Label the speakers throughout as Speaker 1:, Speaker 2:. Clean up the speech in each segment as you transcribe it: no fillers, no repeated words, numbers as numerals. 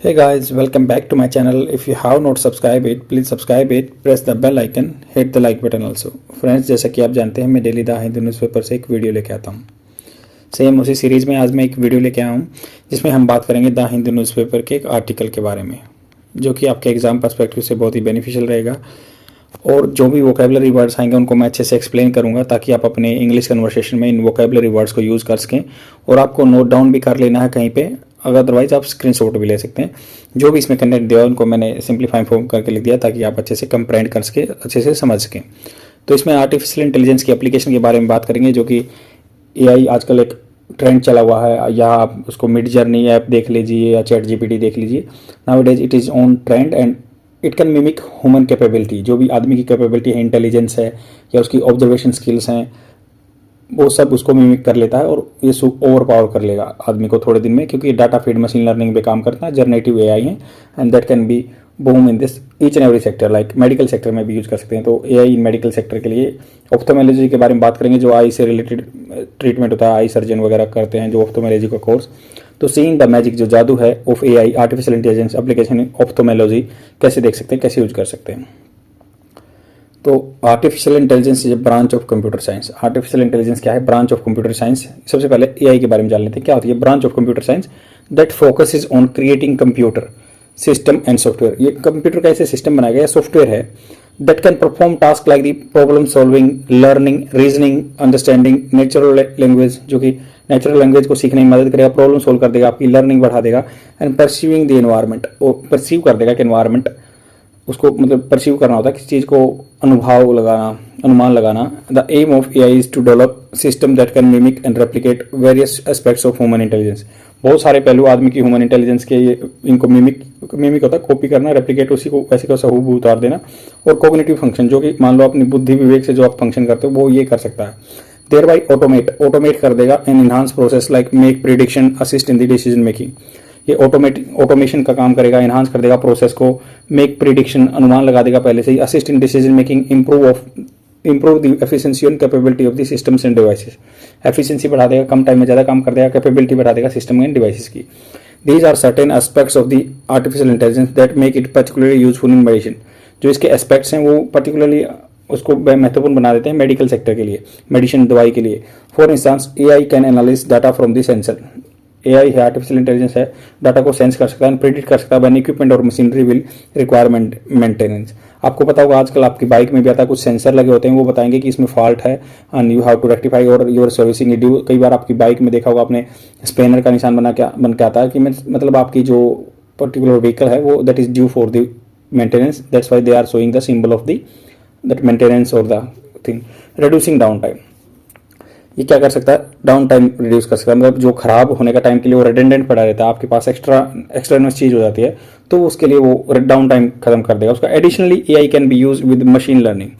Speaker 1: Hey guys, welcome back to my channel. If you have not subscribed it, please subscribe it, press the bell icon, hit the like button also. Friends, जैसा कि आप जानते हैं मैं daily the Hindu newspaper से एक video लेके आता हूँ। सेम उसी सीरीज़ में आज मैं एक वीडियो लेके आया हूँ जिसमें हम बात करेंगे द हिंदू न्यूज़पेपर के एक आर्टिकल के बारे में, जो कि आपके एग्जाम पर्सपेक्टिव से बहुत ही बेनिफिशियल रहेगा। और जो भी वोकेबलरी वर्ड्स आएंगे उनको मैं अच्छे से एक्सप्लेन करूँगा ताकि आप अपने इंग्लिश कन्वर्सेशन में इन वोकेबलरी वर्ड्स को यूज़ कर सकें। और आपको नोट डाउन भी कर लेना है कहीं पे, अदरवाइज आप स्क्रीनशॉट भी ले सकते हैं। जो भी इसमें कंटेंट दिया उनको मैंने सिंप्लीफाई फॉर्म करके लिख दिया ताकि आप अच्छे से कंप्रेंड कर सकें, अच्छे से समझ सकें। तो इसमें आर्टिफिशियल इंटेलिजेंस की एप्लीकेशन के बारे में बात करेंगे, जो कि एआई आजकल एक ट्रेंड चला हुआ है। या आप उसको मिड जर्नी ऐप देख लीजिए या चैट जीपीटी देख लीजिए, now it is on trend and it can mimic human capability. जो भी आदमी की कैपेबिलिटी है, इंटेलिजेंस है या उसकी ऑब्जर्वेशन स्किल्स हैं, वो सब उसको मिमिक कर लेता है और ये ओवर पावर कर लेगा आदमी को थोड़े दिन में, क्योंकि डाटा फीड मशीन लर्निंग पे काम करता है, जनरेटिव एआई है and that can be boom in this each and every sector. Like medical sector में भी यूज कर सकते हैं। तो एआई इन मेडिकल सेक्टर के लिए ऑप्थोमेलॉजी के बारे में बात करेंगे, जो आई से रिलेटेड ट्रीटमेंट होता है, आई सर्जन वगैरह करते हैं जो ऑप्थोमेलॉजी का कोर्स। तो सीइंग द मैजिक जो जादू है of AI artificial intelligence application in ophthalmology, कैसे देख सकते हैं, कैसे यूज कर सकते हैं। तो artificial intelligence is branch of computer science. Artificial intelligence क्या है? Branch of computer science. सबसे पहले एआई के बारे में जान लेते हैं क्या होती है। Branch of computer science that focus is on creating computer system and software. ये कंप्यूटर का ऐसे सिस्टम बनाया गया, सॉफ्टवेयर है that can perform task like the problem solving, learning, reasoning, understanding natural language, जो कि नेचुरल लैंग्वेज को सीखने में मदद करेगा, प्रॉब्लम सोल्व कर देगा, आपकी लर्निंग बढ़ा देगा, एंड परसीविंग द एनवायरमेंट, वो परसीव कर देगा कि एनवायरमेंट उसको मतलब परसीव करना होता है किसी चीज़ को, अनुभव लगाना, अनुमान लगाना। The aim of AI is to develop system that can mimic and replicate various aspects of human intelligence. बहुत सारे पहलू आदमी की ह्यूमन इंटेलिजेंस के, इनको मिमिक होता है कॉपी करना, रेप्लिकेट उसी को वैसे का हूबहू उतार देना। और कॉग्निटिव फंक्शन, जो कि मान लो अपनी बुद्धि विवेक से जो आप फंक्शन करते हो वो ये कर सकता है। देयर बाई ऑटोमेट कर देगा and enhance process like make prediction, assist in the decision making. ये ऑटोमेशन का काम करेगा, इनहांस कर देगा प्रोसेस को, मेक प्रिडिक्शन, अनुमान लगा देगा पहले से ही, assist in decision making, improve the efficiency and capability of the systems and devices. Efficiency बढ़ा देगा, कम टाइम में ज़्यादा काम कर देगा, कैपेबिलिटी बढ़ा देगा सिस्टम एंड डिवाइसेस की। These are certain aspects of the artificial intelligence that make it particularly useful in medicine. जो इसके एस्पेक्ट्स हैं वो पर्टिकुलरली उसको महत्वपूर्ण बना देते हैं मेडिकल सेक्टर के लिए, मेडिसिन दवाई के लिए। For instance AI can analyse data from the sensor. AI है, आर्टिफिशियल इंटेलिजेंस है, डाटा को सेंस कर सकता है, प्रिडिक्ट कर सकता है व्हेन इक्विपमेंट और मशीनरी विल रिक्वायरमेंट मेंटेनेंस। आपको पता होगा आजकल आपकी बाइक में भी आता है, कुछ सेंसर लगे होते हैं, वो बताएंगे कि इसमें फॉल्ट है and you have to rectify और योर सर्विसिंग ड्यू। कई बार आपकी बाइक में देखा होगा आपने, स्पेनर का निशान बन के आता है कि मतलब आपकी जो पर्टिकुलर व्हीकल है वो that is due for the maintenance, that's why they are showing the symbol of the that maintenance और the thing. Reducing down time, ये क्या कर सकता है? डाउन टाइम रिड्यूस कर सकता है, मतलब जो खराब होने का टाइम के लिए वो रिडंडेंट पड़ा रहता है, आपके पास एक्स्ट्रा चीज हो जाती है, तो उसके लिए वो डाउन टाइम खत्म कर देगा उसका। Additionally AI can be use with machine learning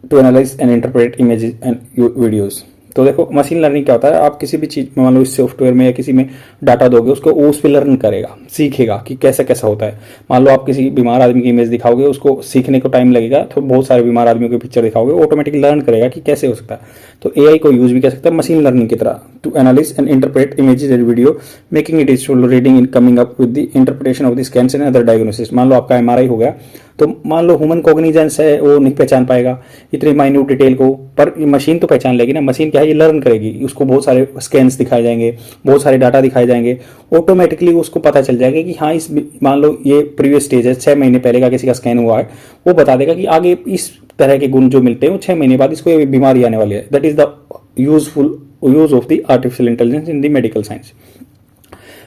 Speaker 1: to analyse and interpret images and videos. तो देखो मशीन लर्निंग क्या होता है, आप किसी भी चीज में मान लो इस सॉफ्टवेयर में या किसी में डाटा दोगे, उसको वो उस पर लर्न करेगा, सीखेगा कि कैसा कैसा होता है। मान लो आप किसी बीमार आदमी की इमेज दिखाओगे, उसको सीखने को टाइम लगेगा, तो बहुत सारे बीमार आदमियों की पिक्चर दिखाओगे, ऑटोमेटिक लर्न करेगा कि कैसे हो सकता है। तो एआई को यूज भी कर सकता है मशीन लर्निंग की तरह, to analyse and interpret images and video, making it useful reading in coming up with the interpretation of the scans and other diagnosis. मान लो आपका एमआरआई हो गया, तो मान लो ह्यूमन कॉग्निजेंस है, वो नहीं पहचान पाएगा इतनी माइन्यूट डिटेल को, पर मशीन तो पहचान लेगी ना। मशीन क्या है, ये लर्न करेगी, उसको बहुत सारे स्कैन्स दिखाए जाएंगे, बहुत सारे डाटा दिखाए जाएंगे, ऑटोमेटिकली उसको पता चल जाएगा कि हाँ, इस मान लो ये प्रीवियस स्टेज है, 6 महीने पहले का किसी का स्कैन हुआ है, वो बता देगा कि आगे इस तरह के गुण जो मिलते हैं वो 6 महीने बाद इसको ये बीमारी आने वाली है। That is the use of the artificial intelligence in the medical science.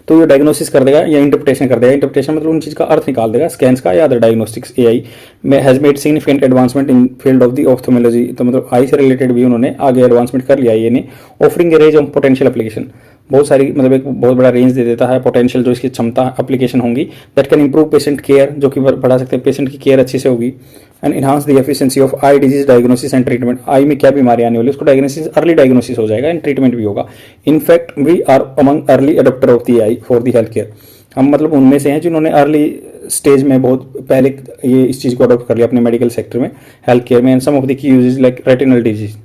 Speaker 1: तो ये डायग्नोसिस कर देगा या इंटरप्रिटेशन कर देगा। इंटरप्रिटेशन मतलब उन चीज का अर्थ निकाल देगा, स्कैन्स का या अदर डायग्नोस्टिक्स। एआई में has made significant advancement in field of the ophthalmology. तो मतलब आई से रिलेटेड भी उन्होंने आगे एडवांसमेंट कर लिया ये ने, offering A range of potential application. बहुत सारी मतलब एक बहुत बड़ा रेंज दे देता है पोटेंशियल, जो इसकी क्षमता एप्लीकेशन होंगी, that can improve patient care, जो कि बढ़ा सकते हैं, पेशेंट की केयर अच्छी से होगी, and enhance the efficiency of eye disease diagnosis and treatment. Eye में क्या बीमारी आने वाली है उसको डायग्नोसिस, अर्ली डायग्नोसिस हो जाएगा एंड ट्रीटमेंट भी होगा। In fact we are among early adopter of the AI for the health care. हम मतलब उनमें से हैं जिन्होंने अर्ली स्टेज में बहुत पहले ये इस चीज़ को अडॉप्ट कर लिया अपने मेडिकल सेक्टर में, हेल्थ केयर में। And some of the key uses like retinal disease.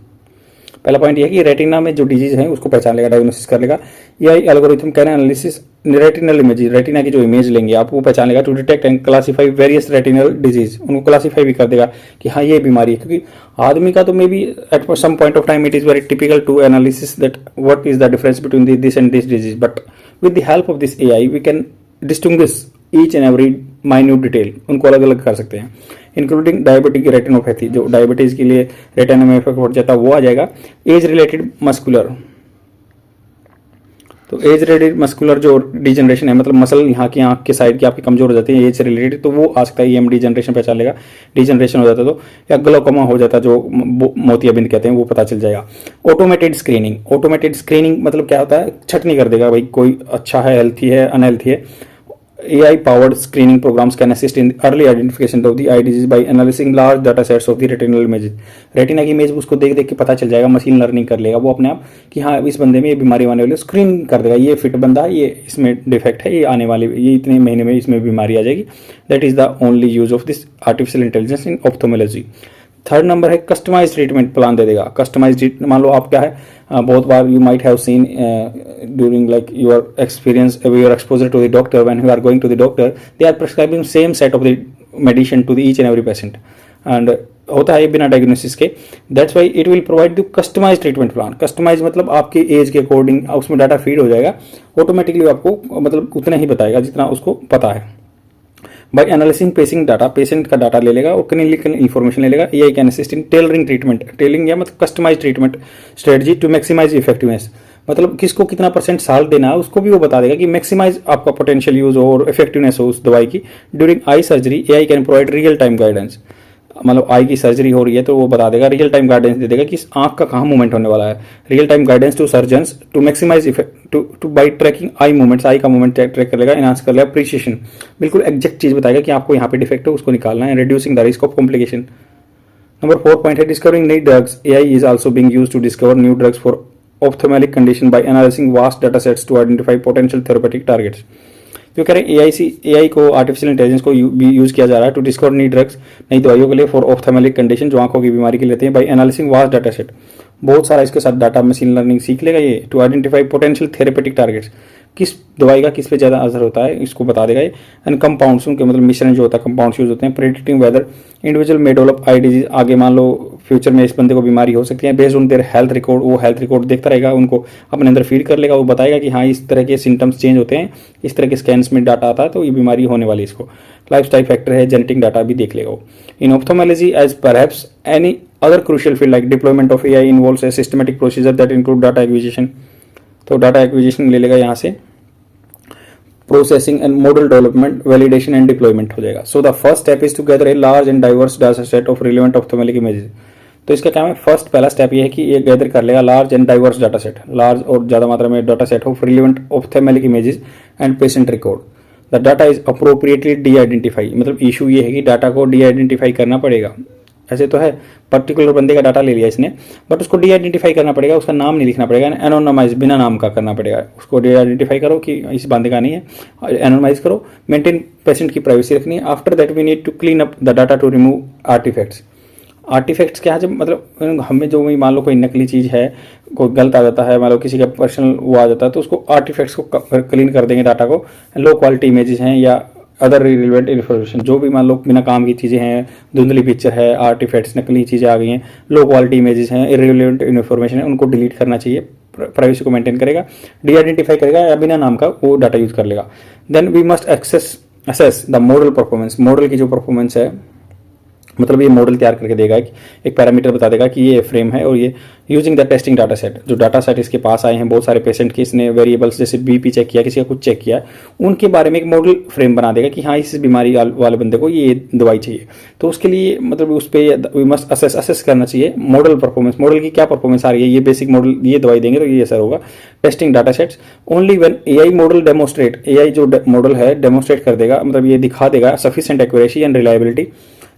Speaker 1: पहला पॉइंट ये है कि रेटिना में जो डिजीज है उसको पहचान लेगा, डायग्नोसिस कर लेगा। AI algorithm can analysis retinal image, retina की जो इमेज लेंगे आप वो पहचान लेगा, to detect and classify various retinal disease, उनको क्लासीफाई भी कर देगा कि हाँ ये बीमारी है, क्योंकि आदमी का तो maybe at some point of time it is very typical to analysis that what is the difference between this and this disease, but with the help of this AI we can distinguish each and every minute detail, उनको अलग अलग कर सकते हैं, including diabetic retinopathy, जो diabetes के लिए retina में इफेक्ट हो जाता है वो आ जाएगा। एज रिलेटेड मस्कुलर, तो एज रिलेटेड मस्कुलर जो डिजनरेशन है, मतलब मसल यहाँ की आंख के साइड की आपकी कमजोर हो जाती है एज से रिलेटेड, तो वो आ सकता है ईएमडी जनरेशन पहचान लेगा, डिजनरेशन हो जाता है तो, या ग्लोकोमा हो जाता है जो मोतियाबिंद कहते हैं वो पता चल जाएगा। ऑटोमेटेड स्क्रीनिंग, ऑटोमेटेड स्क्रीनिंग मतलब क्या होता है, छटनी कर देगा भाई कोई अच्छा है, हेल्थी है, अनहेल्थी है। AI powered screening programs can assist in early identification of the eye disease by analyzing large data sets of the retinal images। Retina की इमेज उसको देख देख के पता चल जाएगा, मशीन लर्निंग कर लेगा वो अपने आप कि हाँ इस बंदे में ये बीमारी आने वाली है, स्क्रीन कर देगा, ये फिट बंदा है, ये इसमें डिफेक्ट है, ये आने वाली, ये इतने महीने में इसमें बीमारी आ जाएगी। That is the only use of this artificial intelligence in ophthalmology. Third number है कस्टमाइज ट्रीटमेंट प्लान दे देगा। कस्टमाइज, मान लो आप क्या है, बहुत बार you might have seen during like your experience, your exposure to the doctor, when you are going to the doctor they are prescribing same set of the medicine to the each and every patient, and होता है बिना diagnosis के। That's why it will provide the customise treatment plan. Customise मतलब आपके as के according उसमें data feed हो जाएगा, ऑटोमेटिकली आपको मतलब उतना ही बताएगा जितना उसको पता है। By analysing patient data, patient का डाटा ले लेगा और क्लिनिकल इन्फॉर्मेशन ले लेगा। AI can assist in tailoring treatment, tailoring या मतलब customise treatment strategy to maximise effectiveness, मतलब किसको कितना % साल्ट देना है उसको भी वो बता देगा कि मैक्सिमाइज आपका पोटेंशियल यूज हो और इफेक्टिवनेस हो उस दवाई की। During eye surgery AI can provide real time guidance, मतलब आई की सर्जरी हो रही है तो वो बता देगा, रियल टाइम गाइडेंस दे देगा कि इस आंख का कहाँ मूवमेंट होने वाला है। Real time guidance to surgeons to maximise effect to by tracking eye movements, eye का मूवमेंट ट्रैक कर लेगा, एनहांस कर लेगा प्रिसिशन, बिल्कुल एग्जैक्ट चीज बताएगा कि आपको यहाँ पे डिफेक्ट है उसको निकालना है, reducing the risk of complication. Number 4 point है discovering new drugs. AI is also being used to discover new drugs for ophthalmic condition by analysing vast data sets to identify potential therapeutic targets. जो कह रहे हैं AI को, artificial intelligence को भी use किया जा रहा है टू डिस्कवर न्यू ड्रग्स, नई दवाइयों के लिए फॉर ऑप्थेमेलिक कंडीशन, जो आंखों की बीमारी के लिए लेते हैं, bye analysing vast data set, बहुत सारा इसके साथ डाटा मशीन लर्निंग सीख लेगा ये, to identify potential therapeutic targets, किस दवाई का किस पे ज़्यादा असर होता है इसको बता देगा ये। एंड कंपाउंड्स, उनके मतलब मिश्रण जो होता है, कंपाउंड्स यूज होते हैं, प्रेडिक्टिंग वेदर इंडिविजुअल में डेवलप आई डिजीज, आगे मान लो फ्यूचर में इस बंदे को बीमारी हो सकती है, based on their health record, वो हेल्थ रिकॉर्ड देखता रहेगा, उनको अपने अंदर फीड कर लेगा, वो बताएगा कि हाँ इस तरह के सिम्टम्स चेंज होते हैं, इस तरह के स्कैन्स में डाटा आता है तो ये बीमारी होने वाली है इसको। लाइफस्टाइल फैक्टर है, जेनेटिक डाटा भी देख लेगा वो। In ophthalmology as perhaps any other crucial field like deployment of AI involves a systematic procedure that include data acquisition, तो डाटा एक्विजिशन ले लेगा यहाँ से, processing and model development, validation and deployment हो जाएगा। So the first step is to gather a large and diverse data set of relevant ophthalmic images. तो इसका क्या है, फर्स्ट पहला स्टेप ये है कि ये गैदर कर लेगा large and diverse data set, large और ज़्यादा मात्रा में data set of relevant ophthalmic images and patient record. The data is appropriately deidentify, मतलब इशू ये है कि डाटा को डी आइडेंटिफाई करना पड़ेगा। ऐसे तो है पर्टिकुलर बंदे का डाटा ले लिया इसने, बट उसको डी आइडेंटिफाई करना पड़ेगा, उसका नाम नहीं लिखना पड़ेगा, एनोनिमाइज बिना नाम का करना पड़ेगा, उसको डी आइडेंटिफाई करो कि इस बंदे का नहीं है, एनोनिमाइज करो, मेंटेन पेशेंट की प्राइवेसी रखनी है। After that we need to clean up the data to remove artefacts. Artefacts क्या है, जब मतलब हमें जो मान लो कोई नकली चीज़ है, कोई गलत आ जाता है, मान लो किसी का पर्सनल वो आ जाता है, तो उसको आर्टिफैक्ट्स को क्लीन कर देंगे डाटा को। लो क्वालिटी इमेजेस हैं या अदर रिलेवेंट इन्फॉर्मेशन, जो भी मान लो बिना काम की चीज़ें हैं, धुंधली पिक्चर है, आर्टिफैक्ट्स नकली चीज़ें आ गई हैं, लो क्वालिटी इमेजेस हैं, इररिलेवेंट इन्फॉर्मेशन है, उनको डिलीट करना चाहिए, प्राइवेसी को मेंटेन करेगा, डी आइडेंटिफाई करेगा या बिना नाम का वो डाटा यूज कर लेगा। Then we must assess the model performance, model की जो परफॉर्मेंस है, मतलब ये मॉडल तैयार करके देगा, एक पैरामीटर बता देगा कि ये फ्रेम है और ये using the testing data set, जो डाटा सेट इसके पास आए हैं बहुत सारे पेशेंट के, इसने वेरिएबल्स जैसे बीपी चेक किया, किसी का कुछ चेक किया, उनके बारे में एक मॉडल फ्रेम बना देगा कि हाँ इस बीमारी वाले बंदे को ये दवाई चाहिए। तो उसके लिए मतलब उस पर वी मस्ट असेस करना चाहिए मॉडल परफॉर्मेंस, मॉडल की क्या परफॉर्मेंस आ रही है, ये बेसिक मॉडल ये दवाई देंगे तो ये असर होगा। Testing data sets only when AI model demonstrate, AI जो मॉडल है डेमोस्ट्रेट कर देगा, मतलब ये दिखा देगा सफिशिएंट एक्यूरेसी एंड रिलायबिलिटी,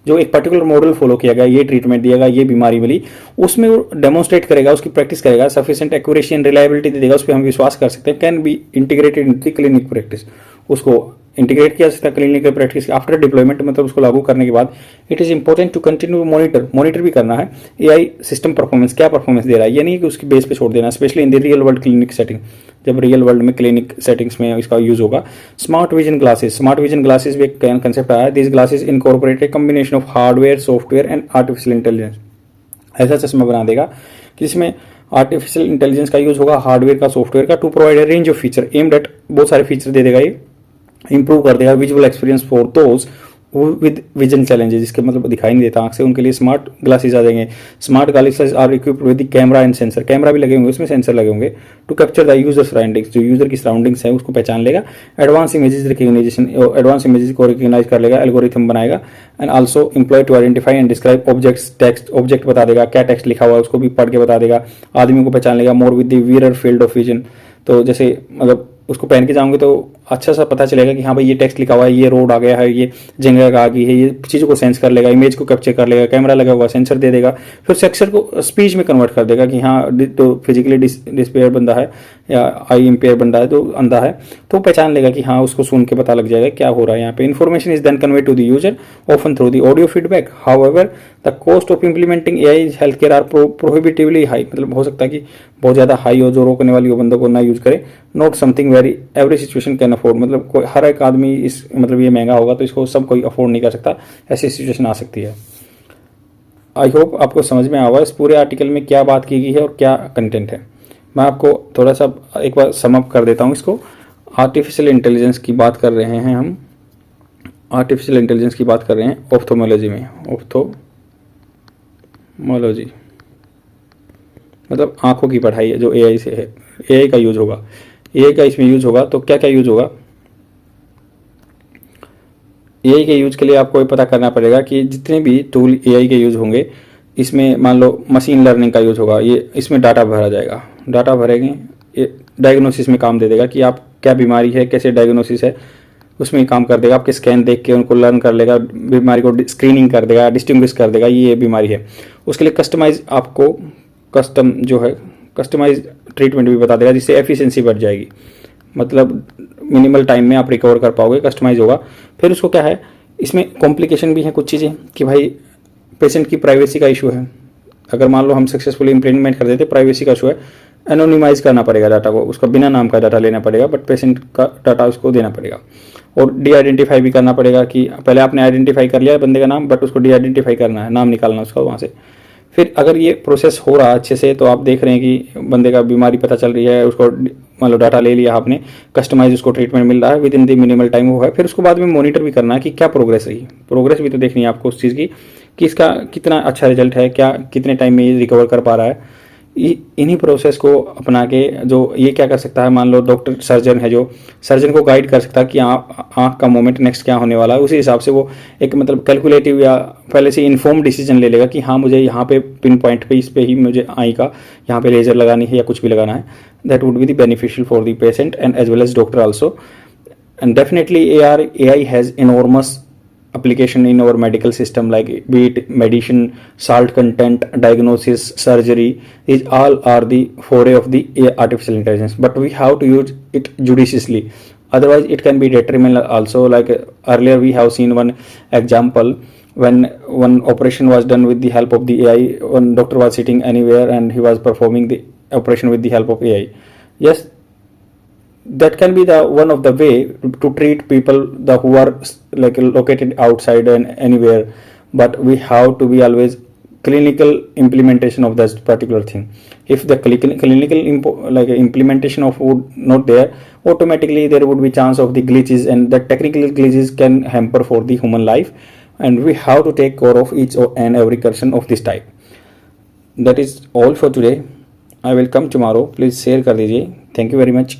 Speaker 1: जो एक पर्टिकुलर मॉडल फॉलो किया गया, ये ट्रीटमेंट दिया गया, ये बीमारी मिली, उसमें वो डेमोन्स्ट्रेट करेगा, उसकी प्रैक्टिस करेगा, सफिशिएंट एक्यूरेसी एंड रिलायबिलिटी दे देगा, उस पर हम विश्वास कर सकते हैं, can be integrated in the clinic practice, उसको इंटीग्रेट किया जा सकता है क्लिनिकल प्रैक्टिस आफ्टर डिप्लॉयमेंट, मतलब उसको लागू करने के बाद it is important to continue monitor भी करना है एआई सिस्टम परफॉर्मेंस, क्या परफॉर्मेंस दे रहा है, ये नहीं कि उसकी बेस पे छोड़ देना, specially in the real world clinic setting, जब रियल वर्ल्ड में क्लिनिक सेटिंग्स में इसका यूज होगा। स्मार्ट विजन ग्लासेस भी एक कंसेप्ट आया है। This glasses incorporate a combination of hardware, software and artificial intelligence. ऐसा चश्मा बना देगा कि जिसमें आर्टिफिशियल इंटेलिजेंस का यूज होगा, हार्डवेयर का, सॉफ्टवेयर का, to provide a range of feature aimed at, बहुत सारे फीचर दे देगा, ये इंप्रूव कर देगा visual experience for those with vision challenges, जिसके मतलब दिखाई नहीं देता आंख से, उनके लिए स्मार्ट ग्लासेस आ जाएंगे। Smart glasses are equipped with camera and sensor, camera भी लगे होंगे उसमें, सेंसर लगे होंगे, to capture the user surroundings, जो यूजर की सराउंडिंग्स है उसको पहचान लेगा। Advance images recognition, advance images को रिकग्नाइज कर लेगा, एल्गोरिथम बनाएगा। And also employ to identify and describe objects, text object बता देगा, क्या टेक्स्ट लिखा हुआ है उसको भी पढ़ के बता देगा, आदमी को पहचान लेगा। More with the wearer field of vision, तो जैसे मतलब उसको पहन के जाओगे तो अच्छा सा पता चलेगा कि हाँ भाई ये टेक्स्ट लिखा हुआ है, ये रोड आ गया है, ये जगह आ गई है, ये चीज़ों को सेंस कर लेगा, इमेज को कैप्चर कर लेगा, कैमरा लगा हुआ सेंसर दे देगा, फिर सेंसर को स्पीच में कन्वर्ट कर देगा कि हाँ तो फिजिकली डिस्पेयर बंदा है या आई इम्पेयर बंदा है, तो अंधा है, तो पहचान लेगा कि हाँ उसको सुन के पता लग जाएगा क्या हो रहा है यहाँ पे। Information is then convey to the user often through the audio feedback. However the cost of implementing AI health care are prohibitively high, मतलब हो सकता है कि बहुत ज़्यादा हाई हो, जो रोकने वाली हो बंदों को ना यूज करे। Not something very every situation can afford, मतलब कोई हर एक आदमी इस मतलब ये महंगा होगा तो इसको सब कोई अफोर्ड नहीं कर सकता, ऐसी सिचुएशन आ सकती है। आई होप आपको समझ में आवा इस पूरे आर्टिकल में क्या बात की गई है और क्या कंटेंट है। मैं आपको थोड़ा सा एक बार समअप कर देता हूँ इसको। आर्टिफिशियल इंटेलिजेंस की बात कर रहे हैं हम, आर्टिफिशियल इंटेलिजेंस की बात कर रहे हैं ऑप्थोमोलॉजी में। ऑप्थोमोलॉजी मतलब आंखों की पढ़ाई है जो एआई से है, एआई का यूज होगा, एआई का इसमें यूज होगा। तो क्या क्या यूज होगा एआई के यूज के लिए? आपको ये पता करना पड़ेगा कि जितने भी टूल एआई के यूज होंगे, इसमें मान लो मशीन लर्निंग का यूज होगा, ये इसमें डाटा भरा जाएगा, डाटा भरेंगे, ये डायग्नोसिस में काम दे देगा कि आप क्या बीमारी है, कैसे डायग्नोसिस है, उसमें काम कर देगा। आपके स्कैन देख के उनको लर्न कर लेगा, बीमारी को स्क्रीनिंग कर देगा, डिस्टिंग्विश कर देगा ये बीमारी है। उसके लिए कस्टमाइज आपको कस्टमाइज ट्रीटमेंट भी बता देगा, जिससे एफिशिएंसी बढ़ जाएगी, मतलब मिनिमल टाइम में आप रिकवर कर पाओगे, कस्टमाइज होगा। फिर उसको क्या है, इसमें कॉम्प्लिकेशन भी है कुछ चीज़ें कि भाई पेशेंट की प्राइवेसी का इशू है। अगर मान लो हम सक्सेसफुली इम्प्लीमेंट कर देते, प्राइवेसी का इशू है, एनोनिमाइज करना पड़ेगा डाटा को, उसका बिना नाम का डाटा लेना पड़ेगा, बट पेशेंट का डाटा उसको देना पड़ेगा। और डी आइडेंटिफाई भी करना पड़ेगा कि पहले आपने आइडेंटिफाई कर लिया बंदे का नाम, बट उसको डी आइडेंटिफाई करना है, नाम निकालना उसका वहाँ से। फिर अगर ये प्रोसेस हो रहा है अच्छे से, तो आप देख रहे हैं कि बंदे का बीमारी पता चल रही है, उसको मान लो डाटा ले लिया आपने, कस्टमाइज उसको ट्रीटमेंट मिल रहा है with in the minimal time वो है। फिर उसको बाद में मॉनिटर भी करना है कि क्या प्रोग्रेस रही, प्रोग्रेस भी तो देखनी है आपको उस चीज़ की कि इसका कितना अच्छा रिजल्ट है, क्या कितने टाइम में ये रिकवर कर पा रहा है। इन्हीं प्रोसेस को अपना के जो ये क्या कर सकता है, मान लो डॉक्टर सर्जन है, जो सर्जन को गाइड कर सकता है कि आँख का मोमेंट नेक्स्ट क्या होने वाला है, उसी हिसाब से वो एक मतलब कैलकुलेटिव या पहले से इन्फॉर्म डिसीजन ले लेगा कि हाँ मुझे यहाँ पे पिन पॉइंट पे, इस पे ही मुझे आई का यहाँ पे लेजर लगानी है या कुछ भी लगाना है। That would be the beneficial for the patient and as well as doctor also. And definitely AI has enormous application in our medical system, like be it medicine, salt content, diagnosis, surgery, these all are the foray of the artificial intelligence, but we have to use it judiciously, otherwise it can be detrimental also. Like earlier we have seen one example when one operation was done with the help of the AI, one doctor was sitting anywhere and he was performing the operation with the help of AI. Yes, that can be the one of the way to treat people who are like located outside and anywhere, but we have to be always clinical implementation of that particular thing. If the clinical implementation of would not there, automatically there would be chance of the glitches, and the technical glitches can hamper for the human life, and we have to take care of each and every person of this type. That is all for today. I will come tomorrow. Please share कर दीजिए. Thank you very much.